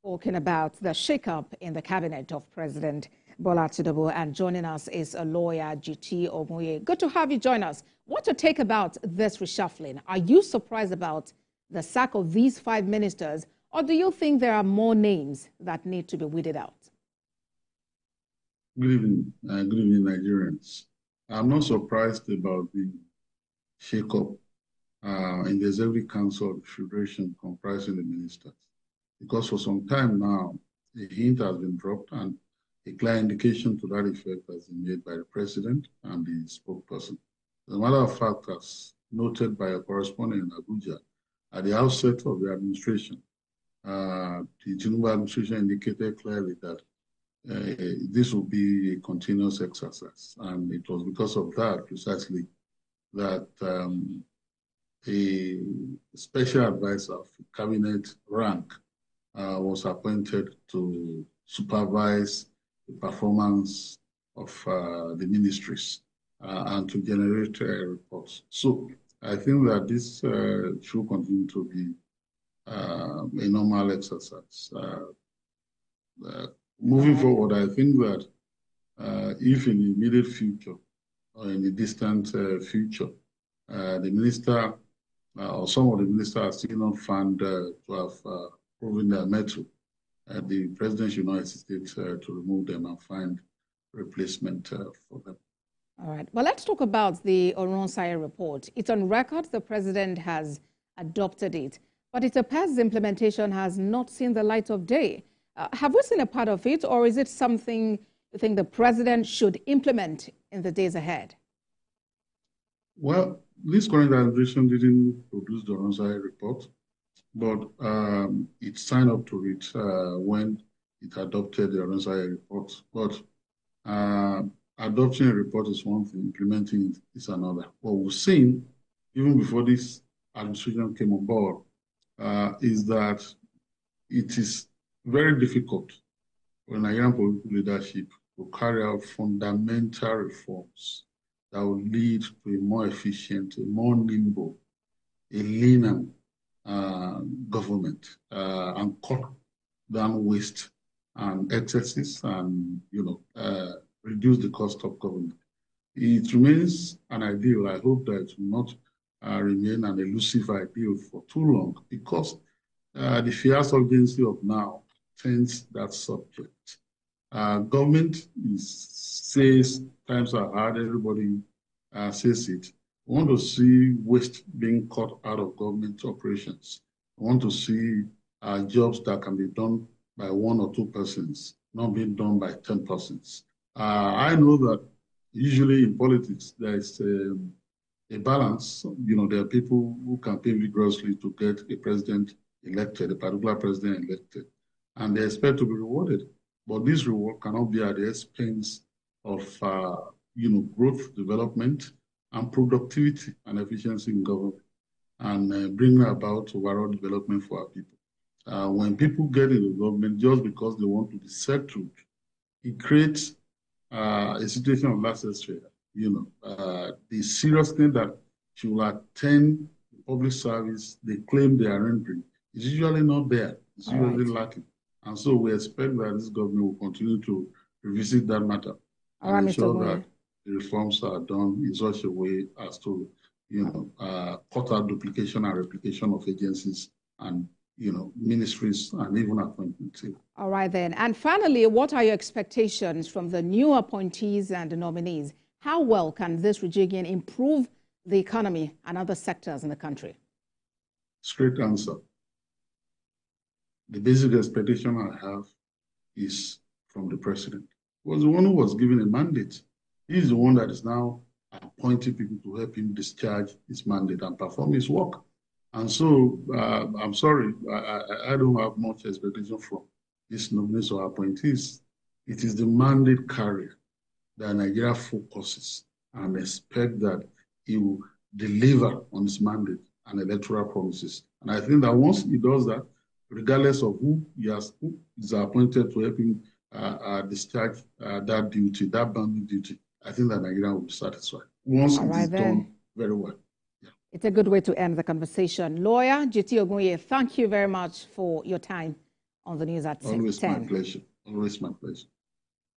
talking about the shakeup in the cabinet of President Bola Tinubu, and joining us is a lawyer, GT Ogunye. Good to have you join us. What's your take about this reshuffling? Are you surprised about the sack of these 5 ministers, or do you think there are more names that need to be weeded out? Good evening, Nigerians. I'm not surprised about the shakeup in the Executive Council of the Federation comprising the ministers, because for some time now, a hint has been dropped and a clear indication to that effect has been made by the President and the spokesperson. As a matter of fact, as noted by a correspondent in Abuja, at the outset of the administration, the Tinubu administration indicated clearly that this will be a continuous exercise. And it was because of that, precisely, that a special advisor of cabinet rank was appointed to supervise the performance of the ministries and to generate reports. So I think that this should continue to be a normal exercise. Moving forward, I think that if in the immediate future or in the distant future, the minister or some of the ministers are still not found to have proven their mettle, the president should not hesitate to remove them and find replacement for them. All right. Well, let's talk about the Oronsai report. It's on record. The president has adopted it, but it appears the implementation has not seen the light of day. Have we seen a part of it, or is it something you think the president should implement in the days ahead? Well, this current administration didn't produce the Oronsai report, but it signed up to it when it adopted the Oronsai report. But adopting a report is one thing, implementing it is another. What we've seen, even before this administration came on board, is that it is very difficult for Nigerian political leadership to carry out fundamental reforms that will lead to a more efficient, a more nimble, a leaner government and cut down waste and excesses and reduce the cost of government. It remains an ideal. I hope that it will not remain an elusive ideal for too long, because the fierce urgency of now tends that subject. Government says times are hard, everybody says it. We want to see waste being cut out of government operations. We want to see jobs that can be done by 1 or 2 persons, not being done by 10 persons. I know that usually in politics, there is a balance. There are people who campaign vigorously to get a president elected, a particular president elected, and they expect to be rewarded. But this reward cannot be at the expense of growth, development, and productivity and efficiency in government, and bringing about overall development for our people. When people get into government just because they want to be settled, it creates a situation of last resort. The serious thing that should attend public service they claim they are rendering is usually not there. It's usually lacking. And so we expect that this government will continue to revisit that matter and ensure that the reforms are done in such a way as to, cut out duplication and replication of agencies and, ministries and even appointments. All right, then. And finally, what are your expectations from the new appointees and the nominees? How well can this rejigging improve the economy and other sectors in the country? Straight answer. The basic expectation I have is from the president. He was the one who was given a mandate. He's the one that is now appointing people to help him discharge his mandate and perform his work. And so, I'm sorry, I don't have much expectation from these nominees or appointees. It is the mandate carrier that Nigeria focuses and expect that he will deliver on his mandate and electoral promises. And I think that once he does that, regardless of who is appointed to help him discharge that duty, that boundary duty, I think that Nigeria will be satisfied. Once it is done very well. Yeah. It's a good way to end the conversation. Lawyer GT Ogunye, thank you very much for your time on the news at Always 10. my pleasure. Always my pleasure.